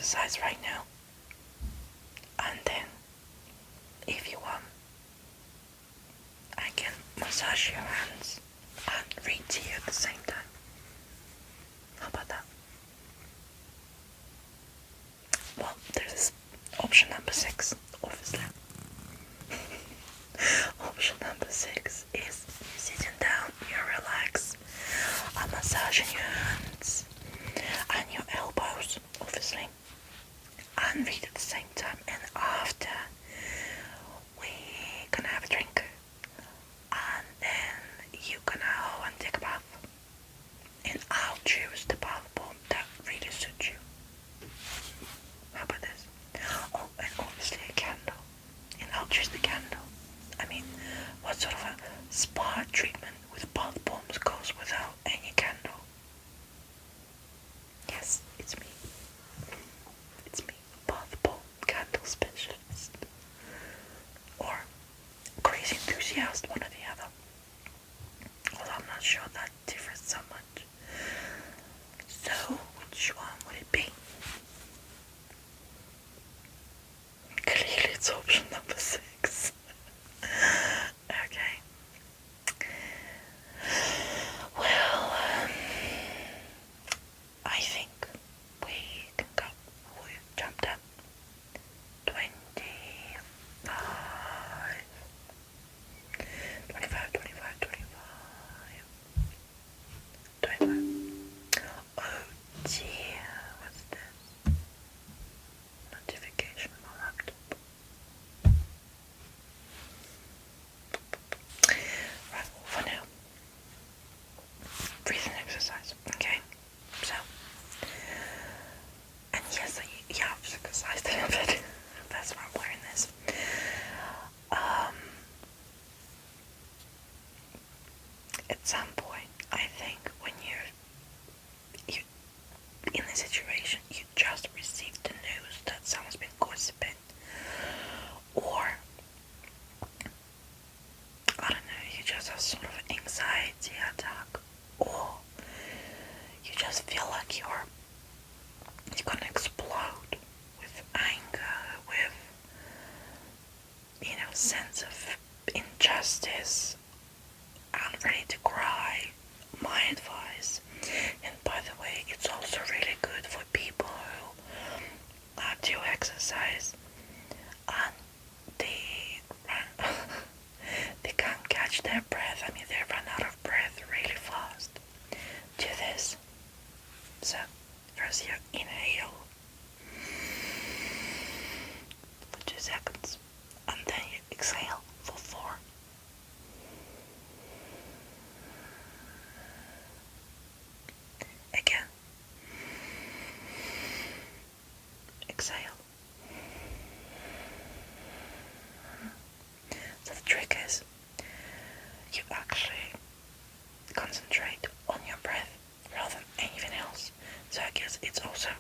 exercise right now, and then, if you want, I can massage your hands and read to you at the same time. How about that? Well, there's option number 6, obviously. Option number 6 is you sitting down, you relax. I'm massaging your hands and your elbows, obviously, and read at the same time. And after, we gonna have a drink, and then you gonna go and take a bath. And I'll choose the bath bomb that really suits you. How about this? Oh, and obviously a candle. And I'll choose the candle. I mean, what sort of a spa treatment with bath bombs goes without any candle? Yes, it's me. It's me, bath bomb candle specialist. Or crazy enthusiast, one or the other. Well, I'm not sure that differs so much. So, which one would it be? Clearly it's option number 6. Okay. Well, I think we can go. We jumped up 25, 25, 25, 25. Oh dear, what's this? Notification on my laptop. Right, for now, breathing exercise, okay? So, and yes, I have exercised a little bit. That's why I'm wearing this. At some point, I think when you in a situation, you just received the news that someone's been gossiping, or I don't know, you just have sort of an anxiety attack, or you just feel like you're gonna explode with anger, with sense of injustice, and ready to cry. My advice, and by the way, it's also really good for people who do exercise and they run, they can't catch their breath. I mean, they run out of breath really fast. Do this. So, first you inhale for 2 seconds, and then you exhale for 4. Again. Exhale. So the trick is you actually concentrate on your breath rather than anything else. So I guess it's also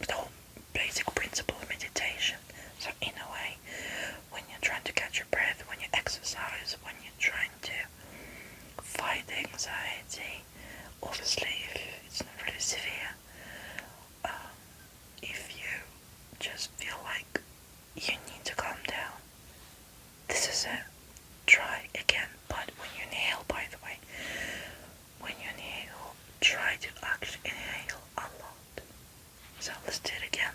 the whole basic principle of meditation. So in a way, when you're trying to catch your breath, when you exercise, when you're trying to fight anxiety, obviously if it's not really severe, if you just feel like you need to calm down, this is it. Try again, but when you inhale, by the way, when you inhale, try to actually inhale a lot. So let's do it again.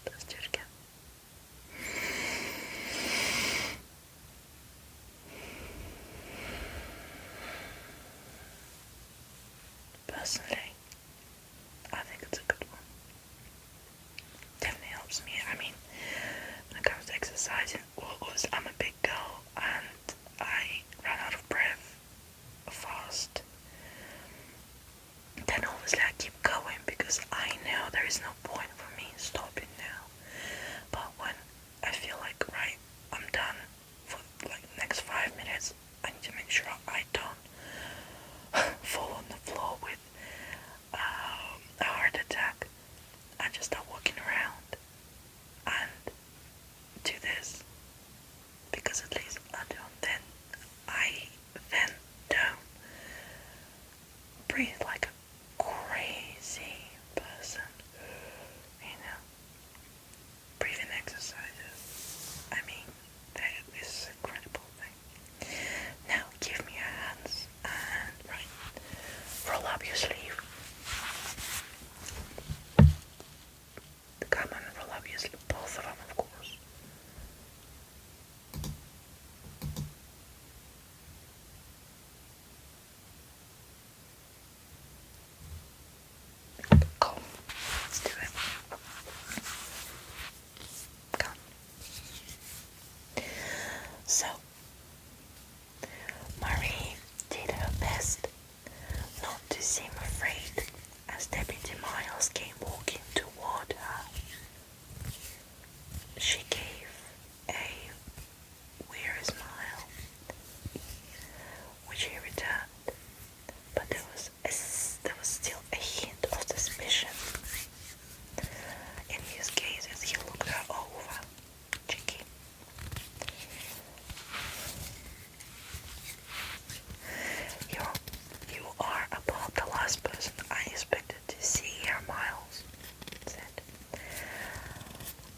Let's do it again. Personally, I think it's a good one. Definitely helps me. I mean, when it comes to exercising, I'm a big girl and I run out of breath fast. Then obviously I keep going because I know there is no point for me stopping now. But when I feel like, right, I'm done for like the next 5 minutes, I need to make sure I don't fall on the floor with breathe like a crazy person. You know, breathing exercises. I mean, this is an incredible thing. Now, give me your hands and roll up your sleeve. Come on, roll up your sleeve. Both of them, of course. Come, let's do it. Come. So, Marie did her best not to seem afraid as Deputy Miles came walking toward her. She gave a weary smile, which he returned, but there was still a hint of suspicion in his gaze as he looked her over, checking. You are about the last person I expected to see here, Miles said.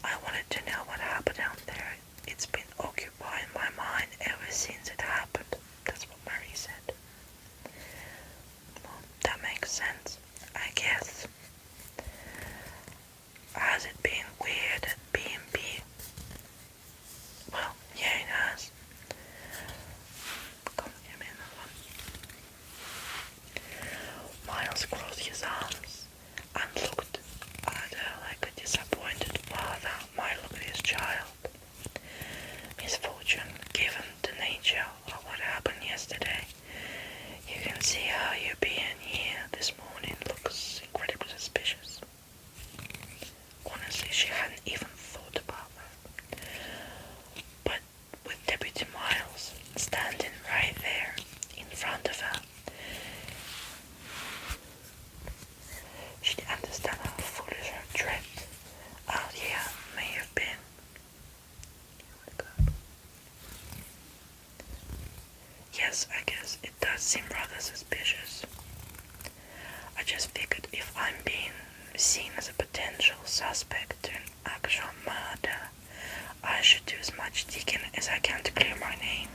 I wanted to know what happened out there. It's been occupying my mind ever since it happened. That's what Marie said. Well, that makes sense, I guess. Has it been weird at B&B? Well, yeah, it has. Come, give me another one. Miles crossed his arms and looked at her like a disappointed father might look at his child. Misfortune, given the nature of what happened yesterday. You can see how you being here this morning looks incredibly suspicious. Honestly, she hadn't even thought about that. But with Deputy Miles standing right there in front of her, she'd understand how foolish her dread out here may have been. Yes, I guess it does seem rather suspicious. I just figured if I'm being seen as a potential suspect to an actual murder, I should do as much digging as I can to clear my name.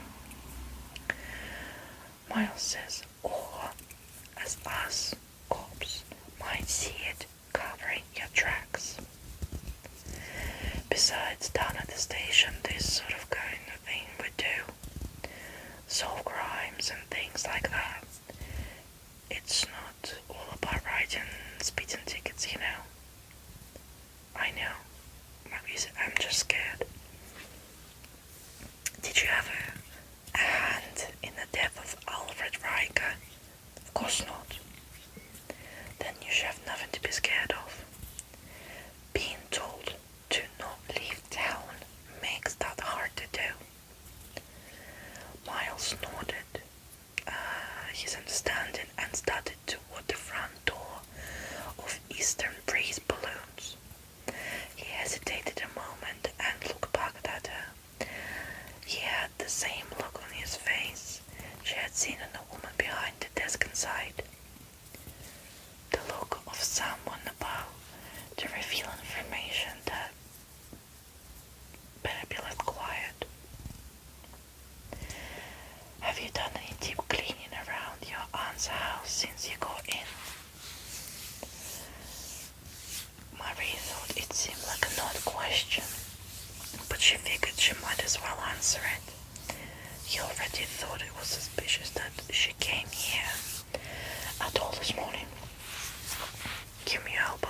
Miles says, or as us, cops, might see it covering your tracks. Besides, down at the station, this sort of kind of thing we do. Solve crimes and things like that. It's not all about writing speeding tickets, you know. I know. I'm just scared. Did you have a hand in the death of Alfred Riker? Of course not. Then you should have nothing to be scared of. Being told to not leave town makes that hard to do. Miles nodded his understanding and started toward the front door of Eastern Breeze Balloons. He hesitated a moment and looked back at her. He had the same look on his face she had seen on the woman behind the desk inside. The look of someone about to reveal information that better be left quiet. Have you done any deep cleaning around your aunt's house since you got in? Marie thought it seemed like an odd question, but she figured she might as well answer it. He already thought it was suspicious that she came here at all this morning. Give me your elbow.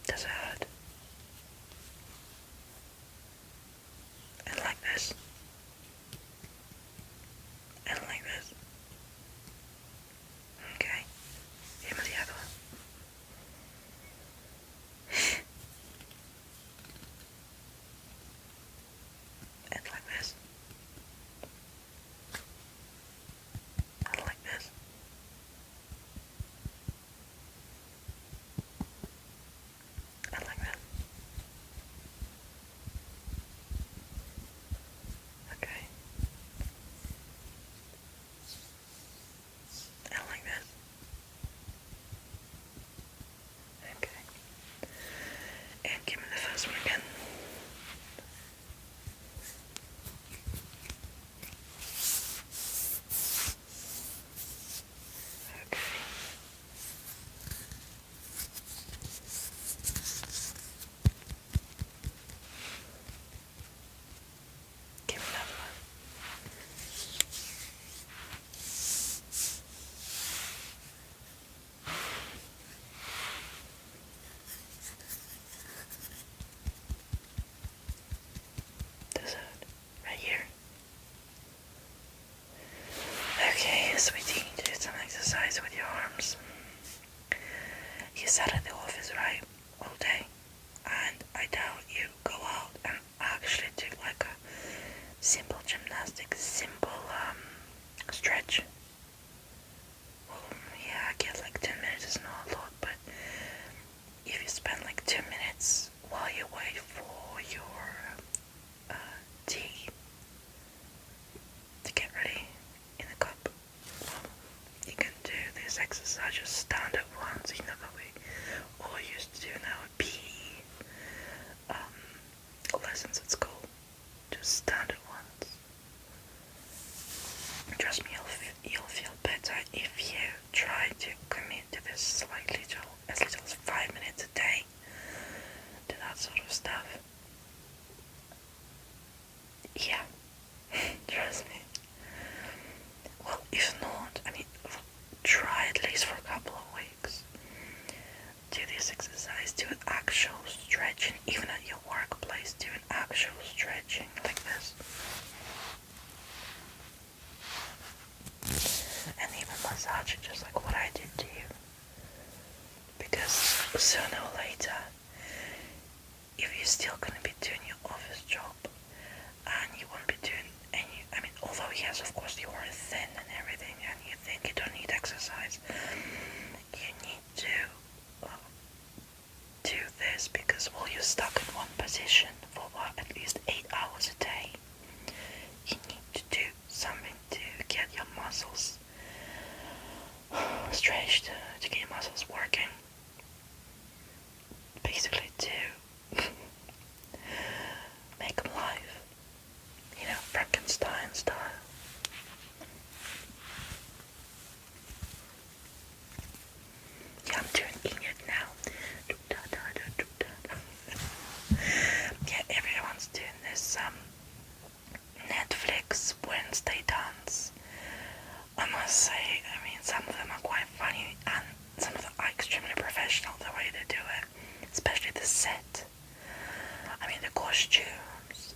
Does it hurt? And like this. And like this. Okay. Give me the other one. And like this. And like this. And like that.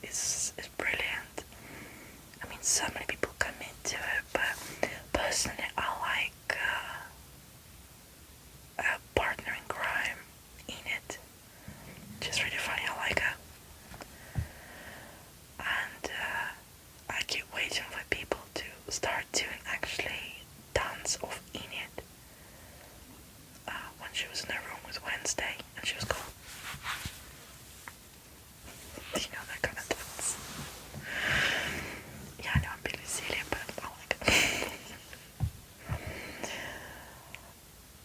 is brilliant. I mean, so many people commit to it, but personally, I like a partner in crime in it. Just really funny. I like her, and I keep waiting for people to start doing actually tons of Enid. When she was in the room with Wednesday, and she was gone. You know, that kind of things. Yeah, I know I'm being silly, but I like it.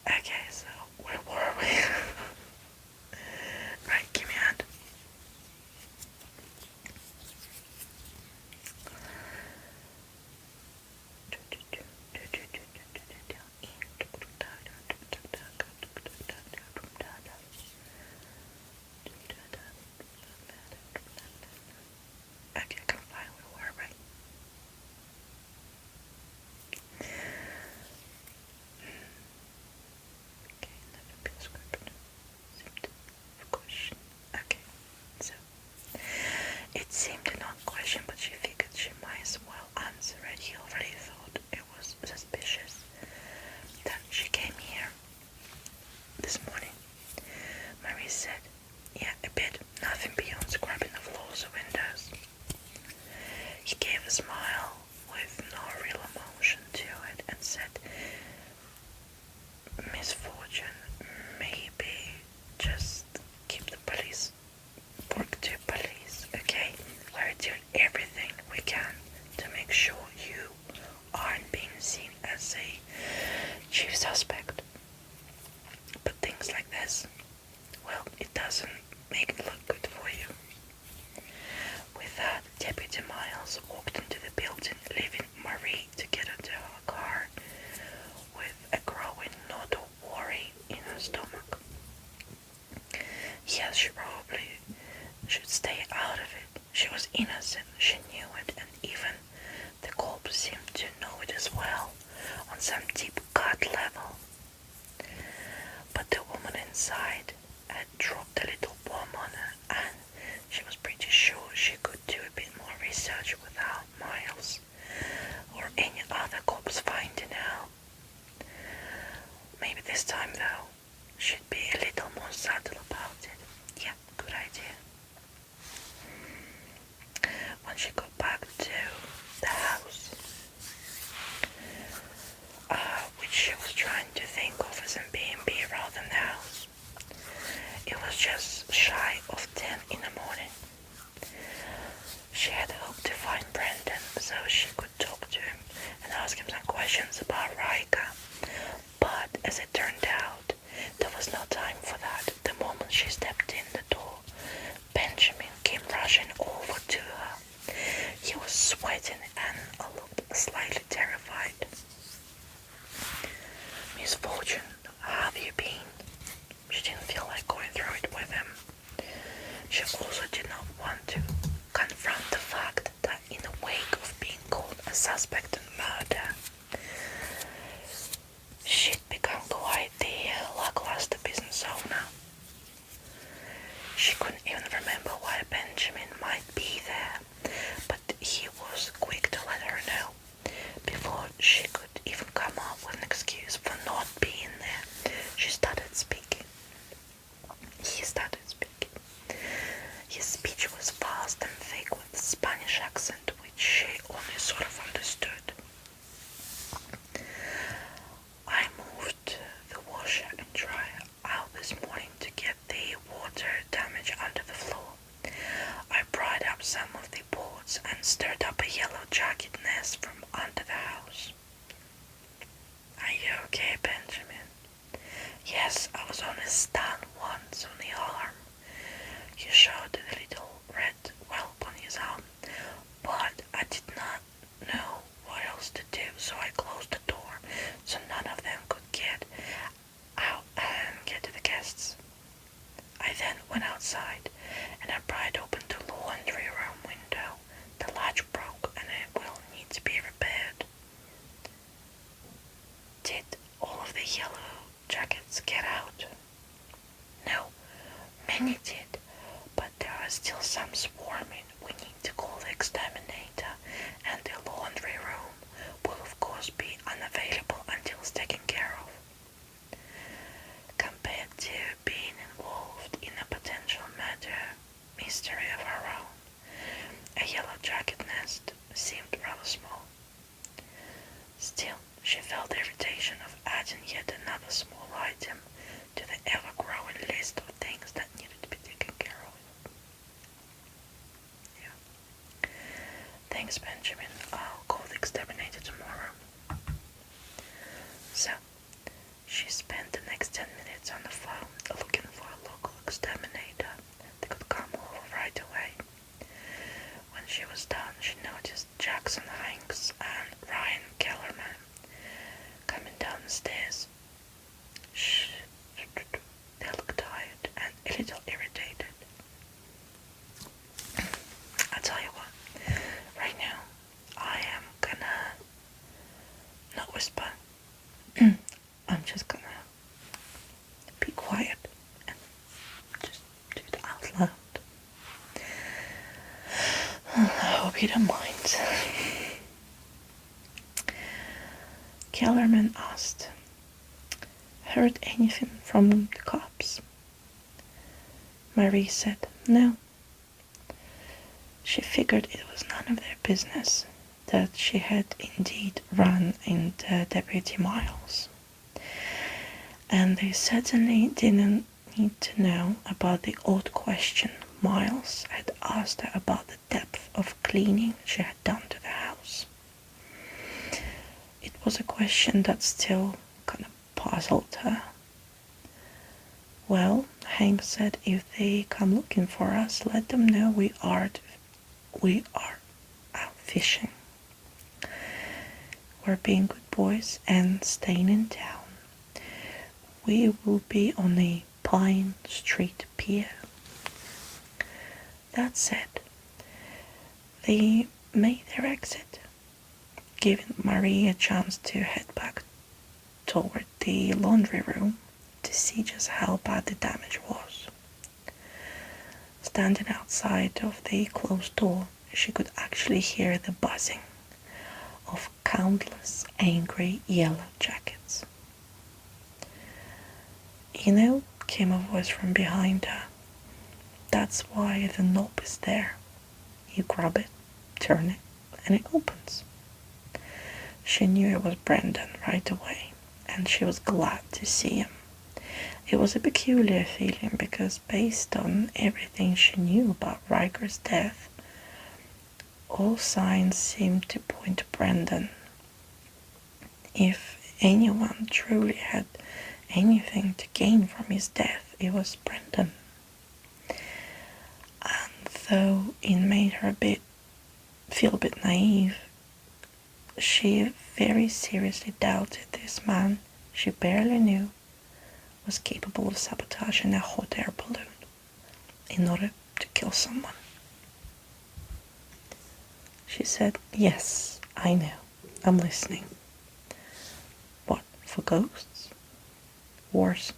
Okay, so where were we? Right, give me a hand. Okay, I can find where we were, right? Okay, never been scripted. Question. Okay, so it seemed a non-question, but she figured she might as well answer it. He already thought it was suspicious. Then she came here this morning. Marie said, yeah, a bit, nothing beyond scrubbing the floors or windows. He gave a smile with no real emotion to it and said, misfortune, maybe just keep the police work to police, okay? We're doing everything we can to make sure you aren't being seen as a chief suspect. But things like this, well, it doesn't make it look good for you. With that, Deputy Miles walked into the building, leaving Marie to get into her car with a growing knot of worry in her stomach. Yes, she probably should stay out of it. She was innocent, she knew it, and even the cops seemed to know it as well, on some deep gut level. But the woman inside had dropped a little bomb on her, and she was pretty sure she could do a bit more research without Miles or any other cops finding out. Maybe this time, though, she'd be a little more subtle about it. Yeah, good idea. When she got back to the house, which she was trying to think of as an B&B rather than the house, it was just shy of 10 in the morning. She had hoped to find Brendan so she could talk to him and ask him some questions about Rika. But as it turned out, there was no time for that. The moment she stepped in the door, Benjamin came rushing over to her. He was sweating and looked slightly terrified. Misfortune, how have you been? She didn't feel like going through it with him. She also did not want to confront the fact that in the wake of being called a suspect in murder, she'd become quite the lackluster business owner. She couldn't even remember why Benjamin might be there, but he was quick to let her know before she could even come up with an excuse for not being there. He started speaking. His speech was fast and thick with a Spanish accent, which she only sort of understood. I moved the washer and dryer out this morning to get the water damage under the floor. I pried up some of the boards and stirred up a yellow jacket nest from under the house. Are you okay, Benjamin? Yes, I was only stunned once on the arm. He showed the little red whelp on his arm, but I did not know what else to do, so I closed the door so none of them could get out and get to the guests. I then went outside and I pried open the laundry room window. The latch broke and it will need to be repaired. Did all of the yellow jackets get out? No, many did, but there are still some swarming. We exterminator, and the laundry room will of course be unavailable until it's taken care of. Compared to being involved in a potential murder mystery of her own, a yellow jacket nest seemed rather small. Still, she felt the irritation of adding yet another small item to the ever-growing list of things that needed to be taken care of. Yeah. Thanks, Benjamin. I'll call the exterminator tomorrow. So, she spent the next 10 minutes on the phone looking for a local exterminator that could come over right away. When she was done, she noticed Jackson Hanks and Ryan Kellerman coming down the stairs. They looked tired and a little irritated. I'll tell you what, right now, I am gonna not whisper. I'm just gonna be quiet and just do it out loud. I hope you don't mind. Kellerman asked, "Heard anything from the cops?" Marie said, "No." She figured it was none of their business, that she had indeed run into Deputy Miles. And they certainly didn't need to know about the odd question Miles had asked her about the depth of cleaning she had done to the house. It was a question that still kind of puzzled her. "Well," Hank said, "if they come looking for us, let them know we are out fishing. We're being good boys and staying in town. We will be on the Pine Street Pier." That said, they made their exit, giving Marie a chance to head back toward the laundry room to see just how bad the damage was. Standing outside of the closed door, she could actually hear the buzzing of countless angry yellow jackets. "You know," came a voice from behind her, "that's why the knob is there. You grab it, turn it, and it opens." She knew it was Brendan right away, and she was glad to see him. It was a peculiar feeling because based on everything she knew about Riker's death, all signs seemed to point to Brendan. If anyone truly had anything to gain from his death, it was Brendan. And though it made her feel a bit naive, she very seriously doubted this man she barely knew was capable of sabotaging a hot air balloon in order to kill someone. She said, "Yes, I know. I'm listening." "What, for ghosts? Wars?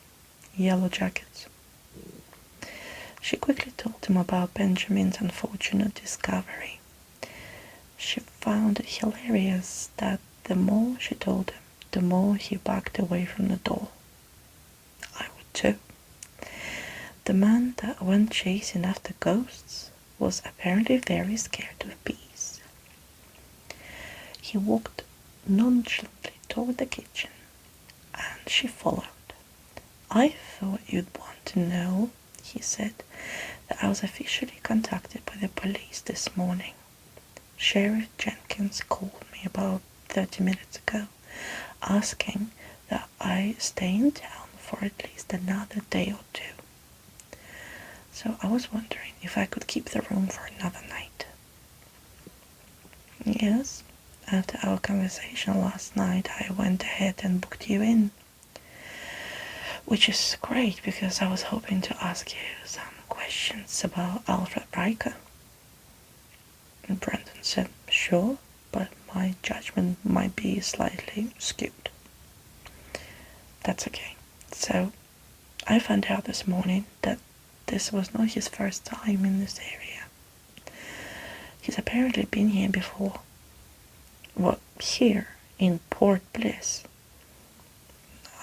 Yellow jackets?" She quickly told him about Benjamin's unfortunate discovery. She found it hilarious that the more she told him, the more he backed away from the door. I would too. The man that went chasing after ghosts was apparently very scared of bees. He walked nonchalantly toward the kitchen, and she followed. "I thought you'd want to know," he said, "that I was officially contacted by the police this morning. Sheriff Jenkins called me about 30 minutes ago, asking that I stay in town for at least another day or two. So I was wondering if I could keep the room for another night." "Yes, after our conversation last night, I went ahead and booked you in. Which is great because I was hoping to ask you some questions about Alfred Riker." And Brendan said, "Sure, but my judgment might be slightly skewed." "That's okay. So, I found out this morning that this was not his first time in this area. He's apparently been here before. Well, here in Port Bliss.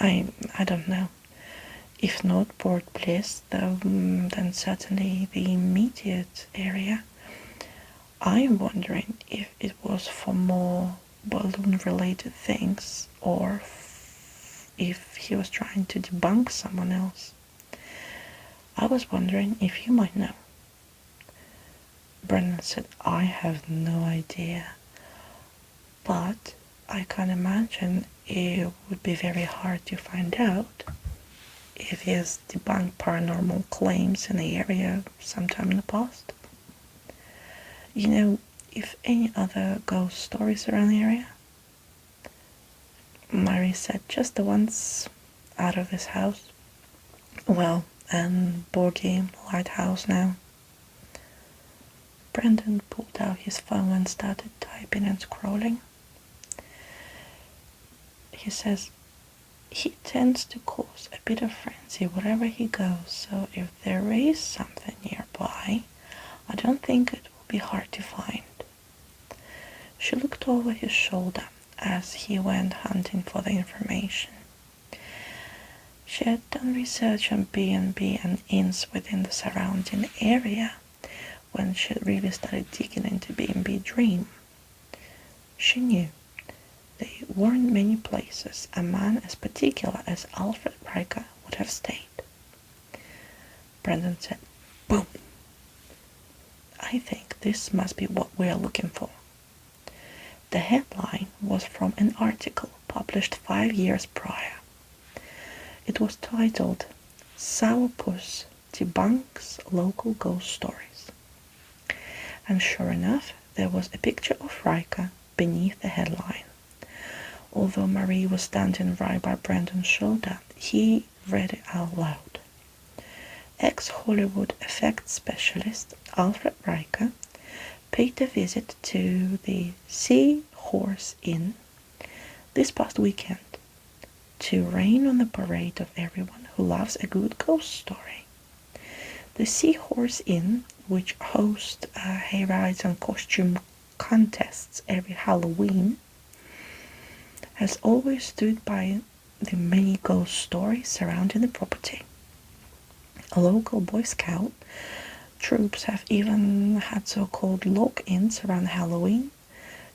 I don't know. If not Port Bliss, then certainly the immediate area. I am wondering if it was for more balloon-related things, or if he was trying to debunk someone else. I was wondering if you might know. Brendan said, I have no idea, but I can imagine it would be very hard to find out if he has debunked paranormal claims in the area sometime in the past. You know, if any other ghost stories around the area? Mary said, just the ones out of this house. Well, and Borgie Lighthouse now. Brendan pulled out his phone and started typing and scrolling. He says, he tends to cause a bit of frenzy wherever he goes, so if there is something nearby, I don't think it will be hard to find. She looked over his shoulder as he went hunting for the information. She had done research on B&B and inns within the surrounding area when she really started digging into B&B Dream. She knew there weren't many places a man as particular as Alfred Riker would have stayed. Brendan said, boom! I think this must be what we're looking for. The headline was from an article published 5 years prior. It was titled, Sourpuss Debunks Local Ghost Stories. And sure enough, there was a picture of Riker beneath the headline. Although Marie was standing right by Brendan's shoulder, he read it out loud. Ex-Hollywood effects specialist Alfred Riker paid a visit to the Seahorse Inn this past weekend to rain on the parade of everyone who loves a good ghost story. The Seahorse Inn, which hosts hayrides and costume contests every Halloween, has always stood by the many ghost stories surrounding the property. A local Boy Scout troops have even had so-called lock-ins around Halloween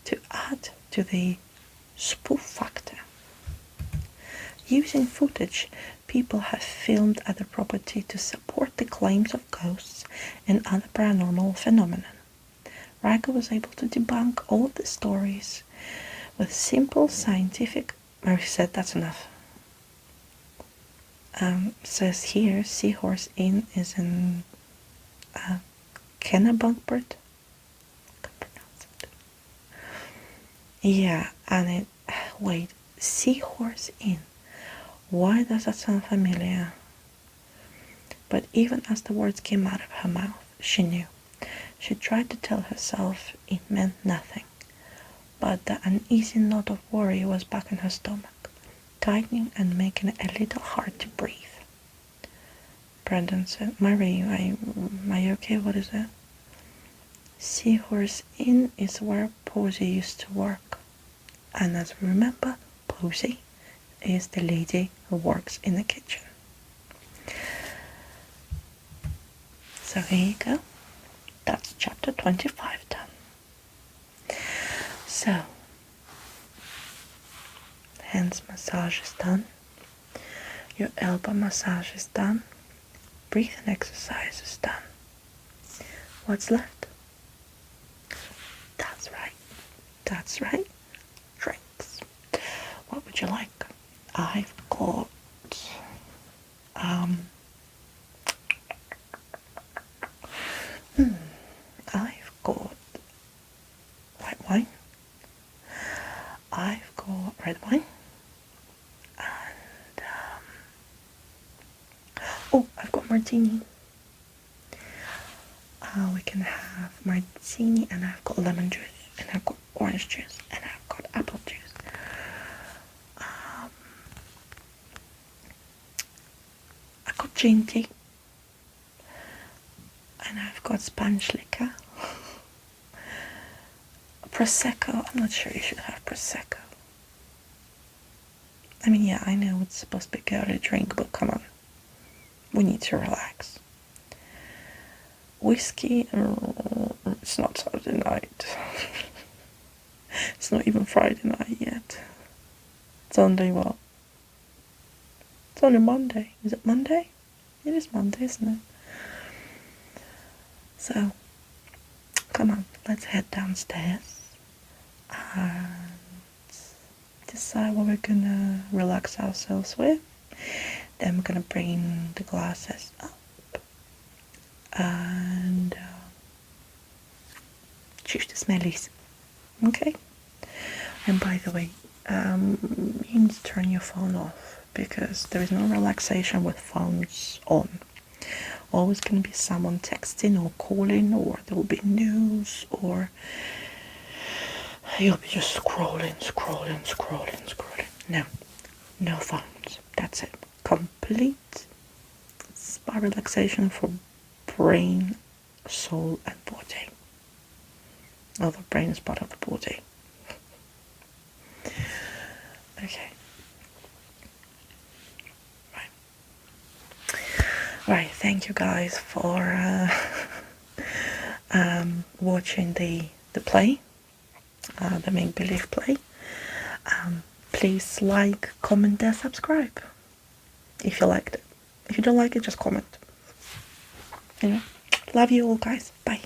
to add to the spoof factor. Using footage people have filmed at the property to support the claims of ghosts and other paranormal phenomena, Riker was able to debunk all of the stories with simple scientific... Mary said, that's enough. Says here, Seahorse Inn is in Kennebunkport. Can't pronounce it. Yeah, and it... Wait, Seahorse Inn. Why does that sound familiar? But even as the words came out of her mouth, she knew. She tried to tell herself it meant nothing, but the uneasy knot of worry was back in her stomach, tightening and making it a little hard to breathe. Brendan said, Marie, are you okay? What is it? Seahorse Inn is where Posey used to work. And as we remember, Posey is the lady who works in the kitchen. So here you go. That's chapter 25 done. So, hands massage is done. Your elbow massage is done. Breathing exercise is done. What's left? That's right. That's right. Drinks. What would you like? I've got I've got white wine. I've got red wine. And oh, I've got martini. We can have martini, and I've got lemon juice, and I've got orange juice, and I've got apple juice. I've got gin tea, and I've got Spanish liquor, Prosecco. I'm not sure you should have Prosecco. I mean, yeah, I know it's supposed to be a girly drink, but come on. We need to relax. Whiskey, it's not Saturday night. It's not even Friday night yet. It's only what? It's only Monday. Is it Monday? It is Monday, isn't it? So, come on, let's head downstairs and decide what we're gonna relax ourselves with. Then we're gonna bring the glasses up and choose the smellies. Okay? And by the way, you need to turn your phone off because there is no relaxation with phones on. Always going to be someone texting or calling, or there will be news, or you'll be just scrolling. No phones. That's it. Complete spa relaxation for brain, soul, and body. Oh, the brain is part of the body. Okay. Right, thank you guys for watching the play, the make-believe play. Please like, comment and subscribe if you liked it. If you don't like it, just comment. Anyway, love you all guys. Bye.